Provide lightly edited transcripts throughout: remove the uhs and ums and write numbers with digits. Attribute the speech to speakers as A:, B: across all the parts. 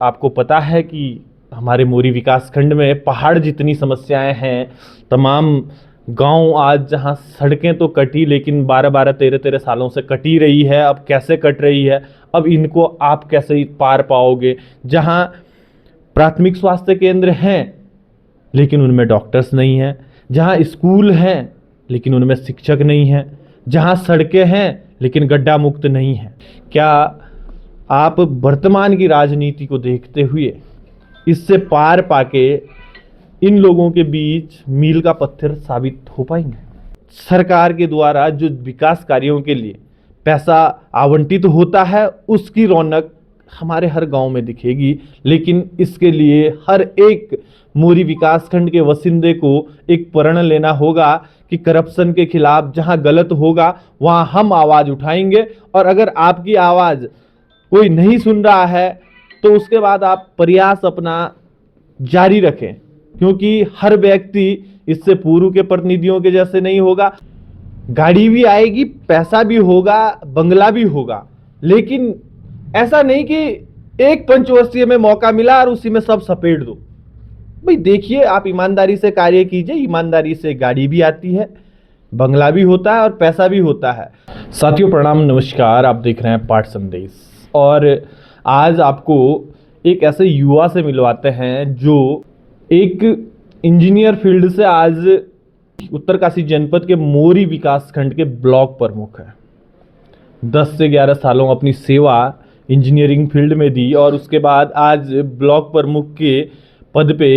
A: आपको पता है कि हमारे मोरी विकासखंड में पहाड़ जितनी समस्याएं हैं। तमाम गांव आज जहां सड़कें तो कटी, लेकिन 12-12 13-13 सालों से कटी रही है। अब कैसे कट रही है, अब इनको आप कैसे पार पाओगे। जहां प्राथमिक स्वास्थ्य केंद्र हैं लेकिन उनमें डॉक्टर्स नहीं हैं, जहां स्कूल हैं लेकिन उनमें शिक्षक नहीं हैं, जहां सड़कें हैं लेकिन गड्ढा मुक्त नहीं है। क्या आप वर्तमान की राजनीति को देखते हुए इससे पार पाके इन लोगों के बीच मील का पत्थर साबित हो पाएंगे? सरकार के द्वारा जो विकास कार्यों के लिए पैसा आवंटित होता है उसकी रौनक हमारे हर गांव में दिखेगी, लेकिन इसके लिए हर एक मोरी विकासखंड के वसिंदे को एक प्रण लेना होगा कि करप्शन के खिलाफ जहां गलत होगा वहां हम आवाज उठाएंगे। और अगर आपकी आवाज कोई नहीं सुन रहा है तो उसके बाद आप प्रयास अपना जारी रखें, क्योंकि हर व्यक्ति इससे पूर्व के प्रतिनिधियों के जैसे नहीं होगा। गाड़ी भी आएगी, पैसा भी होगा, बंगला भी होगा, लेकिन ऐसा नहीं कि एक पंचवर्षीय में मौका मिला और उसी में सब सपेट दो। भाई देखिए, आप ईमानदारी से कार्य कीजिए, ईमानदारी से गाड़ी भी आती है, बंगला भी होता है और पैसा भी होता है। साथियों प्रणाम, नमस्कार। आप देख रहे हैं पाठ संदेश और आज आपको एक ऐसे युवा से मिलवाते हैं जो एक इंजीनियर फील्ड से आज उत्तरकाशी जनपद के मोरी विकासखंड के ब्लॉक प्रमुख है। 10 से 11 सालों अपनी सेवा इंजीनियरिंग फील्ड में दी और उसके बाद आज ब्लॉक प्रमुख के पद पे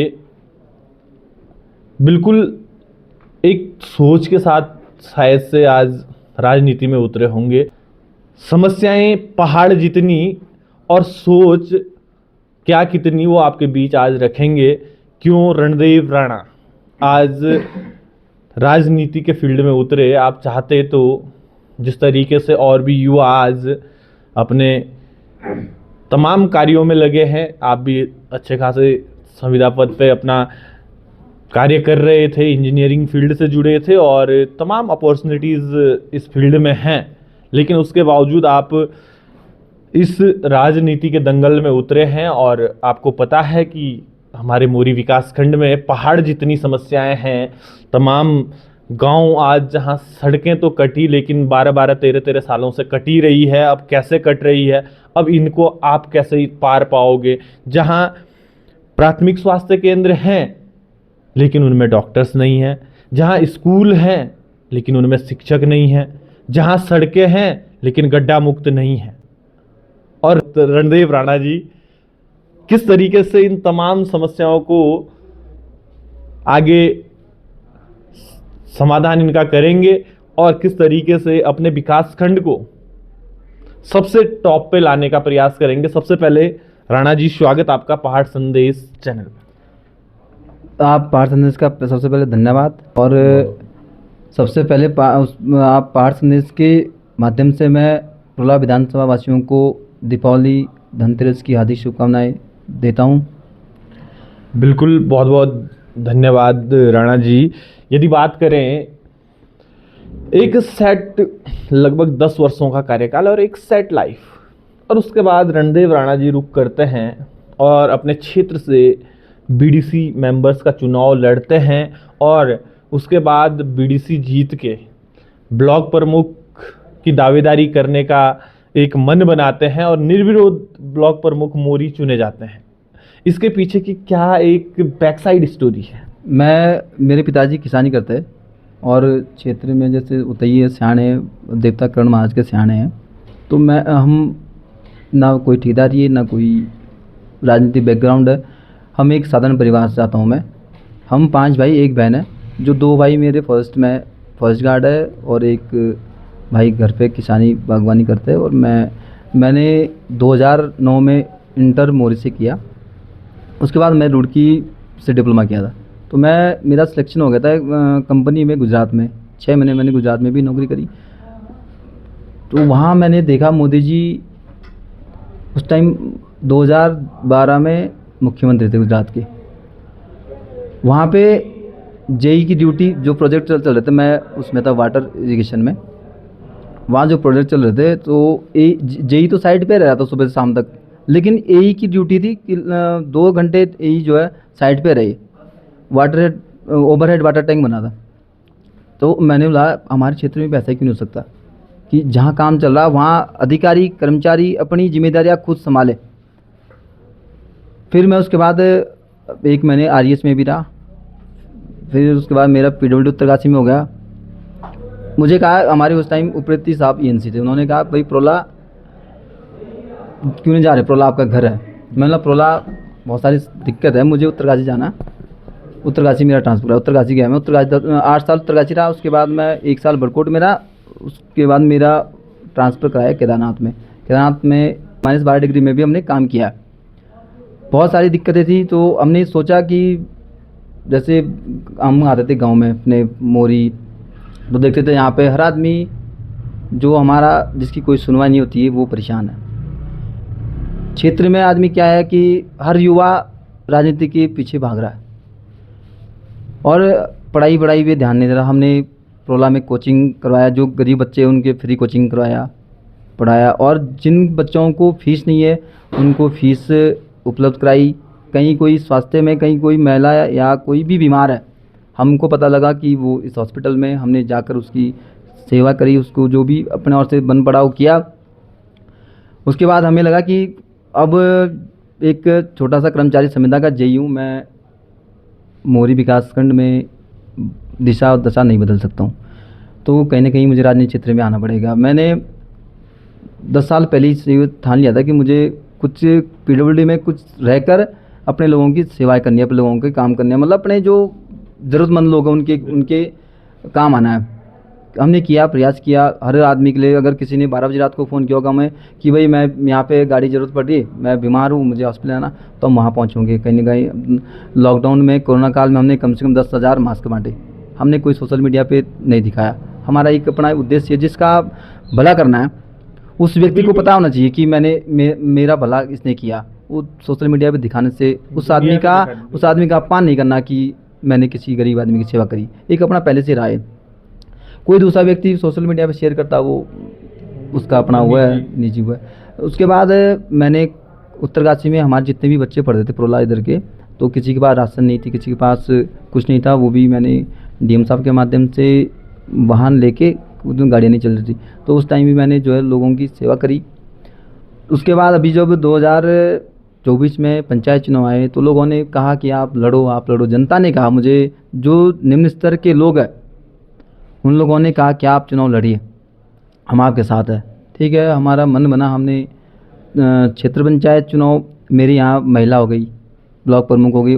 A: बिल्कुल एक सोच के साथ शायद से आज राजनीति में उतरे होंगे। समस्याएं पहाड़ जितनी और सोच क्या कितनी, वो आपके बीच आज रखेंगे। क्यों रणदेव राणा आज राजनीति के फील्ड में उतरे? आप चाहते तो जिस तरीके से और भी युवा आज अपने तमाम कार्यों में लगे हैं, आप भी अच्छे खासे संविदा पद पे अपना कार्य कर रहे थे, इंजीनियरिंग फील्ड से जुड़े थे और तमाम अपॉर्चुनिटीज़ इस फील्ड में हैं, लेकिन उसके बावजूद आप इस राजनीति के दंगल में उतरे हैं। और आपको पता है कि हमारे मोरी विकासखंड में पहाड़ जितनी समस्याएं हैं। तमाम गांव आज जहां सड़कें तो कटी, लेकिन 12-12 13-13 सालों से कटी रही है। अब कैसे कट रही है, अब इनको आप कैसे पार पाओगे। जहां प्राथमिक स्वास्थ्य केंद्र हैं लेकिन उनमें डॉक्टर्स नहीं हैं, जहां स्कूल हैं लेकिन उनमें शिक्षक नहीं हैं, जहां सड़कें हैं लेकिन गड्ढा मुक्त नहीं है। और रणदेव राणा जी किस तरीके से इन तमाम समस्याओं को आगे समाधान इनका करेंगे और किस तरीके से अपने विकासखंड को सबसे टॉप पे लाने का प्रयास करेंगे। सबसे पहले राणा जी, स्वागत आपका पहाड़ संदेश चैनल में।
B: आप पहाड़ संदेश का सबसे पहले धन्यवाद। और सबसे पहले आप पहाड़ संदेश के माध्यम से मैं पुरला विधानसभा वासियों को दीपावली धनतेरस की हार्दिक शुभकामनाएं देता हूं।
A: बिल्कुल, बहुत बहुत धन्यवाद राणा जी। यदि बात करें, एक सेट लगभग 10 वर्षों का कार्यकाल और एक सेट लाइफ, और उसके बाद रणदेव राणा जी रुक करते हैं और अपने क्षेत्र से बीडीसी मेंबर्स का चुनाव लड़ते हैं और उसके बाद बीडीसी जीत के ब्लॉक प्रमुख की दावेदारी करने का एक मन बनाते हैं और निर्विरोध ब्लॉक प्रमुख मोरी चुने जाते हैं। इसके पीछे की क्या एक बैकसाइड स्टोरी है?
B: मेरे पिताजी किसानी करते हैं और क्षेत्र में जैसे उतैये सियाणे देवता कर्ण महाराज के सियाणे हैं, तो हम ना कोई ठेकेदारी है ना कोई राजनीतिक बैकग्राउंड है। हम एक साधारण परिवार से आता हूँ मैं। हम 5 भाई, एक बहन है, जो 2 भाई मेरे फॉरेस्ट गार्ड है और एक भाई घर पे किसानी बागवानी करते हैं। और मैंने 2009 में इंटर मोरी से किया। उसके बाद मैं रुड़की से डिप्लोमा किया था, तो मेरा सिलेक्शन हो गया था कंपनी में गुजरात में। 6 महीने मैंने गुजरात में भी नौकरी करी। तो वहाँ मैंने देखा मोदी जी उस टाइम 2012 में मुख्यमंत्री थे गुजरात के। वहाँ पे जेई की ड्यूटी जो प्रोजेक्ट चल रहे थे, मैं उसमें था वाटर इरिगेशन में। वहाँ जो प्रोजेक्ट चल रहे थे तो जेई तो साइड पे रह रहा था सुबह से शाम तक, लेकिन एई की ड्यूटी थी कि 2 घंटे एई जो है साइड पे रहे, water head overhead water tank बना था। तो मैंने बोला हमारे क्षेत्र में भी ऐसा क्यों नहीं हो सकता कि जहाँ काम चल रहा है वहाँ अधिकारी कर्मचारी अपनी जिम्मेदारियाँ खुद संभाले। फिर मैं उसके बाद 1 महीने आरईएस में भी रहा, फिर उसके बाद मेरा पीडब्ल्यूडी उत्तरकाशी में हो गया। मुझे कहा हमारे उस टाइम उप्रेती साहब ईएनसी थे, उन्होंने कहा भाई प्रोला क्यों नहीं जा रहे, प्रोला आपका घर है। मैंने बोला प्रोला बहुत सारी दिक्कत है, मुझे उत्तरकाशी जाना है। उत्तरकाशी मेरा ट्रांसफ़र है, उत्तरकाशी गया मैं। उत्तरकाशी 8 साल उत्तरकाशी रहा, उसके बाद मैं 1 साल बरकोट में रहा। उसके बाद मेरा ट्रांसफ़र कराया केदारनाथ में। केदारनाथ में -12 डिग्री में भी हमने काम किया। बहुत सारी दिक्कतें थी, तो हमने सोचा कि जैसे हम आते थे गांव में अपने मोरी, तो देखते थे यहाँ पे हर आदमी जो हमारा जिसकी कोई सुनवाई नहीं होती है वो परेशान है। क्षेत्र में आदमी क्या है कि हर युवा राजनीति के पीछे भाग रहा है और पढ़ाई पे ध्यान नहीं दे रहा। हमने प्रोला में कोचिंग करवाया, जो गरीब बच्चे हैं उनके फ्री कोचिंग करवाया, पढ़ाया, और जिन बच्चों को फीस नहीं है उनको फीस उपलब्ध कराई। कहीं कोई स्वास्थ्य में, कहीं कोई महिला या कोई भी बीमार है, हमको पता लगा कि वो इस हॉस्पिटल में, हमने जाकर उसकी सेवा करी, उसको जो भी अपने ओर से बन पड़ा वो किया। उसके बाद हमें लगा कि अब एक छोटा सा कर्मचारी संविदा का जेई हूँ मैं, मोरी विकासखंड में दिशा और दशा नहीं बदल सकता हूँ, तो कहीं ना कहीं मुझे राजनीतिक क्षेत्र में आना पड़ेगा। मैंने 10 साल पहले ही से ठान लिया था कि मुझे कुछ पीडब्ल्यूडी में कुछ रहकर अपने लोगों की सेवाएं करनी है, अपने लोगों के काम करने हैं, मतलब अपने जो ज़रूरतमंद लोग हैं उनके काम आना है। हमने किया, प्रयास किया हर आदमी के लिए। अगर किसी ने 12 बजे रात को फ़ोन किया होगा मैं कि भाई मैं यहाँ पे गाड़ी ज़रूरत पड़ रही है, मैं बीमार हूँ, मुझे हॉस्पिटल आना, तो हम वहाँ पहुँचेंगे। कहीं ना कहीं लॉकडाउन में, कोरोना काल में हमने कम से कम 10,000 मास्क बांटे। हमने कोई सोशल मीडिया पे नहीं दिखाया। हमारा एक अपना उद्देश्य है, जिसका भला करना है उस व्यक्ति को पता होना चाहिए कि मेरा भला इसने किया। वो सोशल मीडिया पे दिखाने से उस आदमी का अपमान नहीं करना कि मैंने किसी गरीब आदमी की सेवा करी। एक अपना पहले से राय, कोई दूसरा व्यक्ति सोशल मीडिया पे शेयर करता, वो उसका अपना हुआ है, निजी हुआ है। उसके बाद मैंने उत्तरकाशी में हमारे जितने भी बच्चे पढ़ते थे प्रोला इधर के, तो किसी के पास राशन नहीं थी, किसी के पास कुछ नहीं था, वो भी मैंने डीएम साहब के माध्यम से वाहन लेके, उस गाड़ियाँ नहीं चल रही थी, तो उस टाइम भी मैंने जो है लोगों की सेवा करी। उसके बाद अभी जब 2024 में पंचायत चुनाव आए तो लोगों ने कहा कि आप लड़ो। जनता ने कहा मुझे, जो निम्न स्तर के लोग हैं उन लोगों ने कहा कि आप चुनाव लड़िए, हम आपके साथ हैं। ठीक है, हमारा मन बना। हमने क्षेत्र पंचायत चुनाव, मेरे यहाँ महिला हो गई, ब्लॉक प्रमुख हो गई,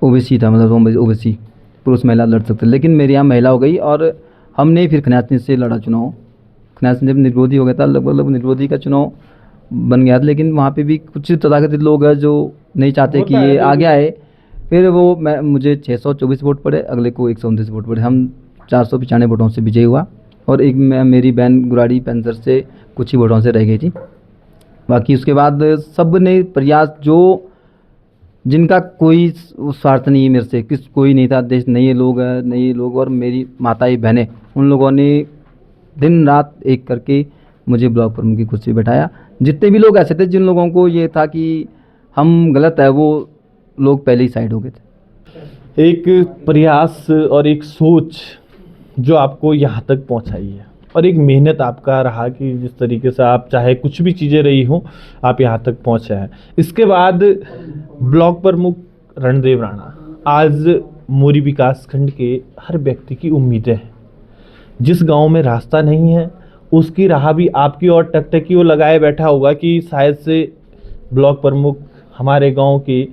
B: ओबीसी था, मतलब ओबीसी पुरुष महिला लड़ सकते, लेकिन मेरे यहाँ महिला हो गई। और हमने फिर खन्यासनी से लड़ा चुनाव। खन्यासनी जब निर्विरोधी हो गया था, लगभग निर्विरोधी का चुनाव बन गया था, लेकिन वहाँ पे भी कुछ तथाकथित लोग हैं जो नहीं चाहते कि ये आगे आए। फिर वो मुझे 624 वोट पड़े, अगले को 129 वोट पड़े। हम 495 वोटों से विजयी हुआ, और एक मेरी बहन गुराड़ी पेंसर से कुछ ही वोटों से रह गई थी। बाकी उसके बाद सब ने प्रयास, जो जिनका कोई स्वार्थ नहीं है मेरे से, कोई नहीं था, देश नए लोग और मेरी माताएं बहनें, उन लोगों ने दिन रात एक करके मुझे ब्लॉक प्रमुख की कुर्सी बैठाया। जितने भी लोग ऐसे थे जिन लोगों को ये था कि हम गलत है, वो लोग पहले ही साइड हो गए थे।
A: एक प्रयास और एक सोच जो आपको यहाँ तक पहुँचाई है, और एक मेहनत आपका रहा कि जिस तरीके से आप, चाहे कुछ भी चीज़ें रही हों, आप यहाँ तक पहुँचे हैं। इसके बाद ब्लॉक प्रमुख रणदेव राणा आज मोरी विकासखंड के हर व्यक्ति की उम्मीदें हैं। जिस गांव में रास्ता नहीं है उसकी राह भी आपकी और टकटकी वो लगाए बैठा होगा कि शायद से ब्लॉक प्रमुख हमारे गांव की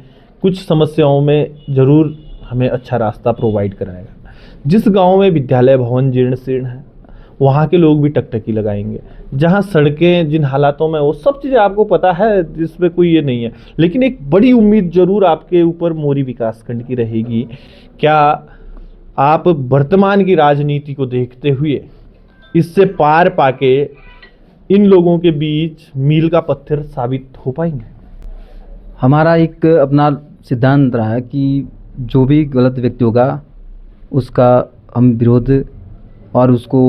A: कुछ समस्याओं में ज़रूर हमें अच्छा रास्ता प्रोवाइड कराएगा। जिस गांव में विद्यालय भवन जीर्ण शीर्ण है वहाँ के लोग भी टकटकी लगाएंगे। जहाँ सड़कें जिन हालातों में, वो सब चीज़ें आपको पता है, जिसमें कोई ये नहीं है, लेकिन एक बड़ी उम्मीद ज़रूर आपके ऊपर मोरी विकासखंड की रहेगी। क्या आप वर्तमान की राजनीति को देखते हुए इससे पार पाके इन लोगों के बीच मील का पत्थर साबित हो पाएंगे?
B: हमारा एक अपना सिद्धांत रहा है कि जो भी गलत व्यक्ति होगा उसका हम विरोध और उसको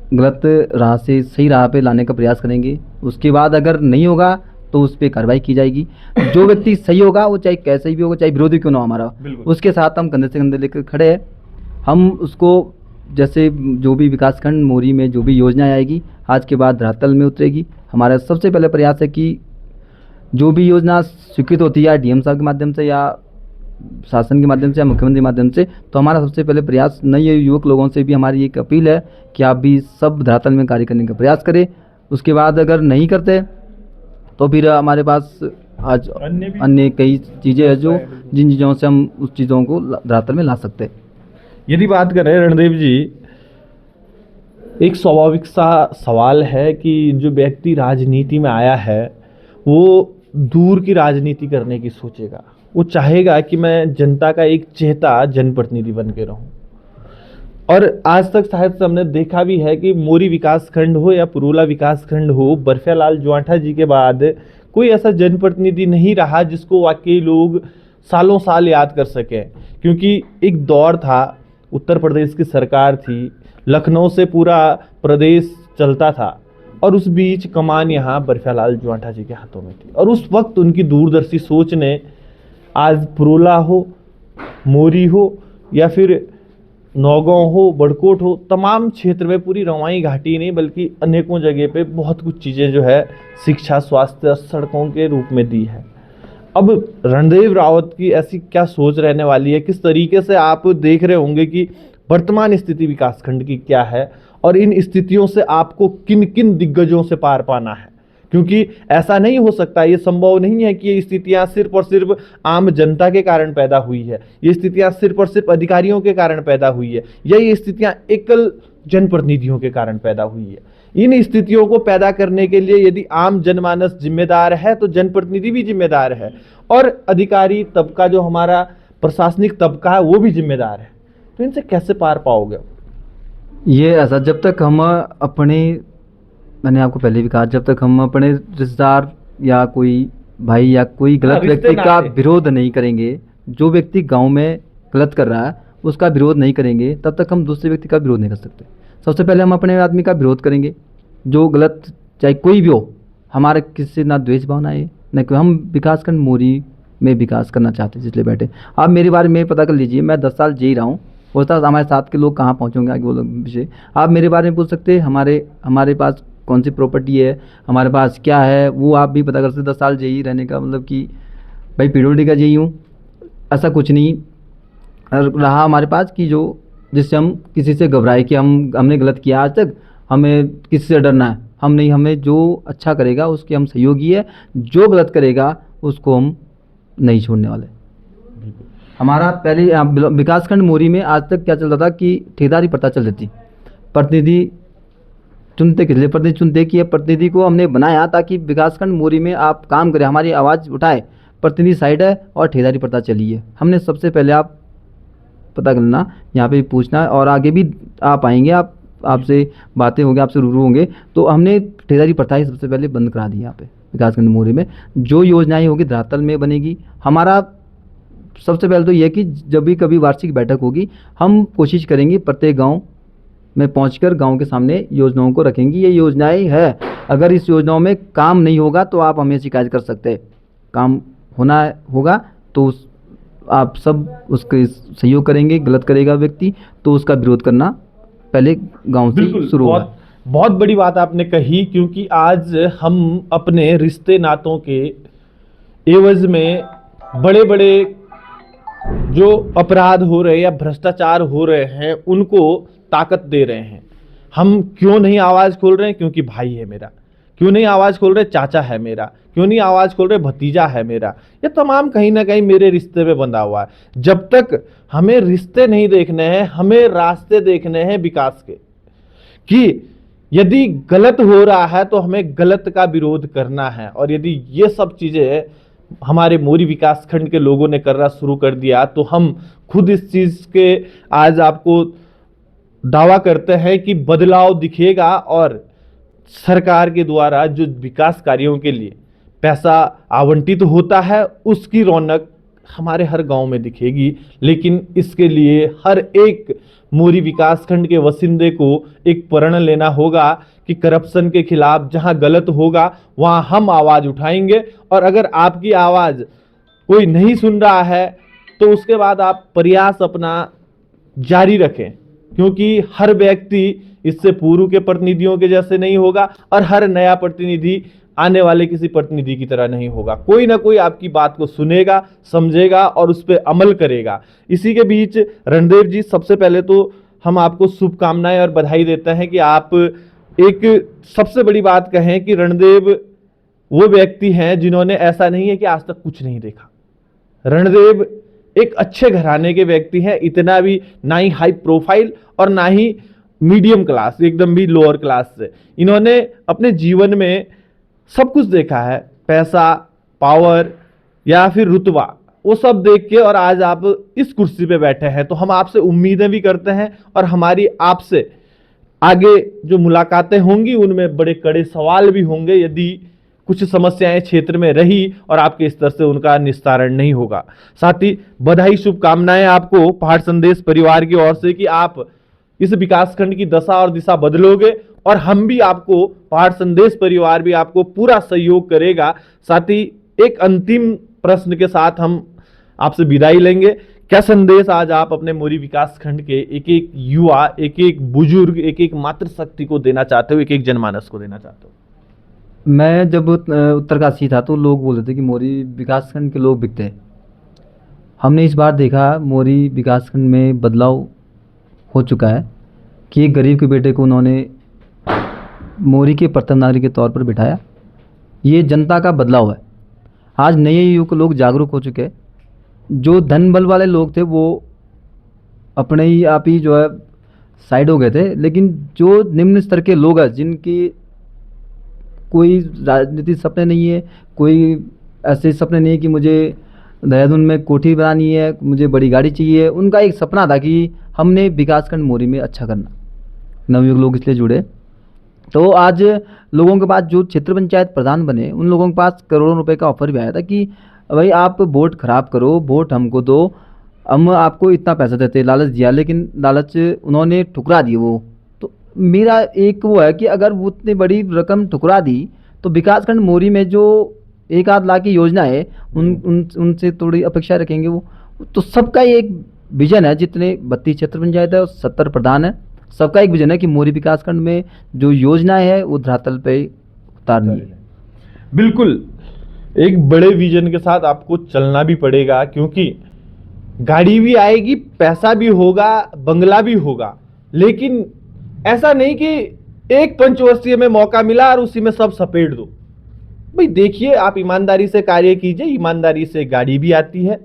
B: गलत राह से सही राह पे लाने का प्रयास करेंगे। उसके बाद अगर नहीं होगा तो उस पर कार्रवाई की जाएगी। जो व्यक्ति सही होगा वो चाहे कैसे भी होगा, चाहे विरोधी क्यों ना हो हमारा, उसके साथ हम कंधे से कंधे लेकर खड़े हैं। हम उसको जैसे जो भी विकासखंड मोरी में जो भी योजना आएगी आज के बाद धरातल में उतरेगी। हमारा सबसे पहले प्रयास है कि जो भी योजना स्वीकृत होती है डीएम साहब के माध्यम से या शासन के माध्यम से या मुख्यमंत्री के माध्यम से, तो हमारा सबसे पहले प्रयास नए युवक लोगों से भी हमारी एक अपील है कि आप भी सब धरातल में कार्य करने का प्रयास करें। उसके बाद अगर नहीं करते तो फिर हमारे पास आज अन्य कई चीज़ें हैं जो जिन चीज़ों से हम उस चीज़ों को धरातल में ला सकते हैं।
A: यदि बात करें रणदेव जी, एक स्वाभाविक सा सवाल है कि जो व्यक्ति राजनीति में आया है वो दूर की राजनीति करने की सोचेगा। वो चाहेगा कि मैं जनता का एक चहेता जनप्रतिनिधि बन के रहूं। और आज तक शायद से हमने देखा भी है कि मोरी विकासखंड हो या पुरोला विकासखंड हो, बरफियालाल जुआंठा जी के बाद कोई ऐसा जनप्रतिनिधि नहीं रहा जिसको वाकई लोग सालों साल याद कर सकें। क्योंकि एक दौर था, उत्तर प्रदेश की सरकार थी, लखनऊ से पूरा प्रदेश चलता था और उस बीच कमान यहाँ बरफियालाल जुआंठा जी के हाथों में थी। और उस वक्त उनकी दूरदर्शी सोच ने आज पुरोला हो, मोरी हो या फिर नौगांव हो, बड़कोट हो, तमाम क्षेत्र में पूरी रवाई घाटी नहीं बल्कि अनेकों जगह पे बहुत कुछ चीज़ें जो है शिक्षा, स्वास्थ्य, सड़कों के रूप में दी है। अब रणदेव रावत की ऐसी क्या सोच रहने वाली है, किस तरीके से आप देख रहे होंगे कि वर्तमान स्थिति विकासखंड की क्या है और इन स्थितियों से आपको किन किन दिग्गजों से पार पाना है? क्योंकि ऐसा नहीं हो सकता, ये संभव नहीं है कि ये स्थितियां सिर्फ और सिर्फ आम जनता के कारण पैदा हुई है, ये स्थितियां सिर्फ और सिर्फ अधिकारियों के कारण पैदा हुई है या ये स्थितियां एकल जनप्रतिनिधियों के कारण पैदा हुई है। इन स्थितियों को पैदा करने के लिए यदि आम जनमानस जिम्मेदार है तो जनप्रतिनिधि भी जिम्मेदार है और अधिकारी तबका जो हमारा प्रशासनिक तबका है वो भी जिम्मेदार है। तो इनसे कैसे पार पाओगे?
B: ये ऐसा, जब तक हम अपने, मैंने आपको पहले भी कहा, जब तक हम अपने रिश्तेदार या कोई भाई या कोई गलत व्यक्ति का विरोध नहीं करेंगे, जो व्यक्ति गांव में गलत कर रहा है उसका विरोध नहीं करेंगे, तब तक हम दूसरे व्यक्ति का विरोध नहीं कर सकते। सबसे पहले हम अपने आदमी का विरोध करेंगे जो गलत, चाहे कोई भी हो। हमारे किसी से ना द्वेष भावना है न कोई, हम विकासखंड मोरी में विकास करना चाहते हैं इसलिए बैठे। आप मेरे बारे में पता कर लीजिए, मैं 10 साल जी रहा हूँ, होता हमारे साथ के लोग कहाँ पहुँचेंगे आगे वो लोग विषय। आप मेरे बारे में पूछ सकते हैं, हमारे पास कौन सी प्रॉपर्टी है, हमारे पास क्या है, वो आप भी पता कर सकते। 10 साल जेई रहने का मतलब कि भाई पीडब्ल्यूडी का जेई हूँ ऐसा कुछ नहीं रहा हमारे पास कि जो जिससे हम किसी से घबराए कि हमने गलत किया। आज तक हमें किसी से डरना है हम नहीं, हमें जो अच्छा करेगा उसके हम सहयोगी है, जो गलत करेगा उसको हम नहीं छोड़ने वाले। हमारा पहले विकासखंड मोरी में आज तक क्या चलता था कि ठेकेदारी प्रथा चल रही थी। प्रतिनिधि चुनते किस लिए, प्रतिनिधि चुनते कि प्रतिनिधि को हमने बनाया ताकि विकासखंड मोरी में आप काम करें, हमारी आवाज़ उठाए। प्रतिनिधि साइड है और ठेकेदारी प्रथा चली है। हमने सबसे पहले आप पता करना, यहाँ पे पूछना, और आगे भी आप आएंगे, आपसे बातें होंगी, आपसे रूबरू होंगे, तो हमने ठेकेदारी प्रथा ही सबसे पहले बंद करा दी। यहाँ पे विकासखंड मोरी में जो योजनाएं होगी धरातल में बनेगी। हमारा सबसे पहले तो यह कि जब भी कभी वार्षिक बैठक होगी हम कोशिश करेंगे प्रत्येक गाँव में पहुंचकर गांव के सामने योजनाओं को रखेंगी। ये योजनाएं है, अगर इस योजनाओं में काम नहीं होगा तो आप हमें शिकायत कर सकते हैं, काम होना होगा तो आप सब उसके सहयोग करेंगे। गलत करेगा व्यक्ति तो उसका विरोध करना पहले गांव से शुरू होगा।
A: बहुत बड़ी बात आपने कही, क्योंकि आज हम अपने रिश्ते नातों के एवज में बड़े बड़े जो अपराध हो रहे हैं या भ्रष्टाचार हो रहे हैं उनको ताकत दे रहे हैं। हम क्यों नहीं आवाज़ खोल रहे हैं? क्योंकि भाई है मेरा। क्यों नहीं आवाज़ खोल रहे? चाचा है मेरा। क्यों नहीं आवाज़ खोल रहे? भतीजा है मेरा। ये तमाम कहीं ना कहीं मेरे रिश्ते में बंधा हुआ है। जब तक हमें रिश्ते नहीं देखने हैं, हमें रास्ते देखने हैं विकास के, कि यदि गलत हो रहा है तो हमें गलत का विरोध करना है। और यदि ये सब चीज़ें हमारे मोरी विकासखंड के लोगों ने करना शुरू कर दिया तो हम खुद इस चीज़ के आज आपको दावा करते हैं कि बदलाव दिखेगा और सरकार के द्वारा जो विकास कार्यों के लिए पैसा आवंटित होता है उसकी रौनक हमारे हर गांव में दिखेगी। लेकिन इसके लिए हर एक मोरी विकासखंड के वसिंदे को एक प्रण लेना होगा कि करप्शन के खिलाफ जहां गलत होगा वहां हम आवाज उठाएंगे, और अगर आपकी आवाज कोई नहीं सुन रहा है तो उसके बाद आप प्रयास अपना जारी रखें, क्योंकि हर व्यक्ति इससे पूर्व के प्रतिनिधियों के जैसे नहीं होगा और हर नया प्रतिनिधि आने वाले किसी प्रतिनिधि की तरह नहीं होगा। कोई ना कोई आपकी बात को सुनेगा, समझेगा और उस पर अमल करेगा। इसी के बीच रणदेव जी, सबसे पहले तो हम आपको शुभकामनाएं और बधाई देते हैं कि आप एक सबसे बड़ी बात कहें कि रणदेव वो व्यक्ति हैं जिन्होंने ऐसा नहीं है कि आज तक कुछ नहीं देखा। रणदेव एक अच्छे घराने के व्यक्ति हैं, इतना भी ना ही हाई प्रोफाइल और ना ही मीडियम क्लास, एकदम भी लोअर क्लास से। इन्होंने अपने जीवन में सब कुछ देखा है, पैसा, पावर या फिर रुतबा, वो सब देख के और आज आप इस कुर्सी पे बैठे हैं। तो हम आपसे उम्मीदें भी करते हैं और हमारी आपसे आगे जो मुलाकातें होंगी उनमें बड़े कड़े सवाल भी होंगे यदि कुछ समस्याएं क्षेत्र में रही और आपके स्तर से उनका निस्तारण नहीं होगा। साथ ही बधाई, शुभकामनाएं आपको पहाड़ संदेश परिवार की ओर से कि आप इस विकासखंड की दशा और दिशा बदलोगे, और हम भी आपको, पहाड़ संदेश परिवार भी आपको पूरा सहयोग करेगा। साथ ही एक अंतिम प्रश्न के साथ हम आपसे विदाई लेंगे। क्या संदेश आज आप अपने मोरी विकासखंड के एक एक युवा, एक एक बुजुर्ग, एक एक मातृशक्ति को देना चाहते हो, एक एक जनमानस को देना चाहते हो?
B: मैं जब उत्तरकाशी था तो लोग बोलते थे कि मोरी विकासखंड के लोग बिकते हैं। हमने इस बार देखा मोरी विकासखंड में बदलाव हो चुका है कि एक गरीब के बेटे को उन्होंने मोरी के प्रथम नागरिक के तौर पर बिठाया। ये जनता का बदलाव है। आज नए युग के लोग जागरूक हो चुके हैं। जो धन बल वाले लोग थे वो अपने ही आप ही जो है साइड हो गए थे, लेकिन जो निम्न स्तर के लोग हैं जिनकी कोई राजनीतिक सपने नहीं है, कोई ऐसे सपने नहीं है कि मुझे देहरादून में कोठी बनानी है, मुझे बड़ी गाड़ी चाहिए, उनका एक सपना था कि हमने विकासखंड मोरी में अच्छा करना। नवयुग लोग इसलिए जुड़े। तो आज लोगों के पास जो क्षेत्र पंचायत प्रधान बने उन लोगों के पास करोड़ों रुपए का ऑफर भी आया था कि भाई आप वोट खराब करो, वोट हमको दो, हम आपको इतना पैसा देते, लालच दिया, लेकिन लालच उन्होंने ठुकरा दी वो। तो मेरा एक वो है कि अगर वो इतनी बड़ी रकम ठुकरा दी तो विकासखंड मोरी में जो 1 आध लाख की योजना है उनसे थोड़ी अपेक्षा रखेंगे वो। तो सबका एक विजन है, जितने 32 क्षेत्र पंचायत है और 70 प्रधान है, सबका एक विजन है कि मोरी विकासखंड में जो योजना है वो धरातल पे उतारनी है।
A: बिल्कुल, एक बड़े विजन के साथ आपको चलना भी पड़ेगा, क्योंकि गाड़ी भी आएगी, पैसा भी होगा, बंगला भी होगा, लेकिन ऐसा नहीं कि एक पंचवर्षीय में मौका मिला और उसी में सब सपेट दो। भाई देखिए, आप ईमानदारी से कार्य कीजिए, ईमानदारी से गाड़ी भी आती है,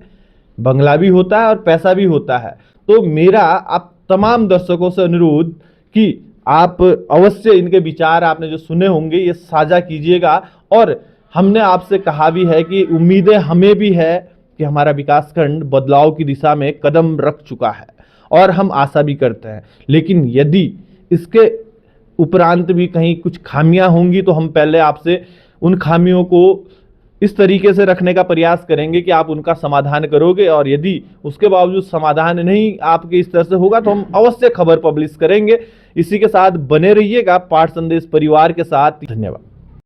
A: बंगला भी होता है और पैसा भी होता है। तो मेरा आप तमाम दर्शकों से अनुरोध कि आप अवश्य इनके विचार आपने जो सुने होंगे ये साझा कीजिएगा, और हमने आपसे कहा भी है कि उम्मीदें हमें भी है कि हमारा विकासखंड बदलाव की दिशा में कदम रख चुका है और हम आशा भी करते हैं। लेकिन यदि इसके उपरांत भी कहीं कुछ खामियां होंगी तो हम पहले आपसे उन खामियों को इस तरीके से रखने का प्रयास करेंगे कि आप उनका समाधान करोगे, और यदि उसके बावजूद समाधान नहीं आपके इस तरह से होगा तो हम अवश्य खबर पब्लिश करेंगे। इसी के साथ बने रहिएगा पहाड़ संदेश परिवार के साथ। धन्यवाद।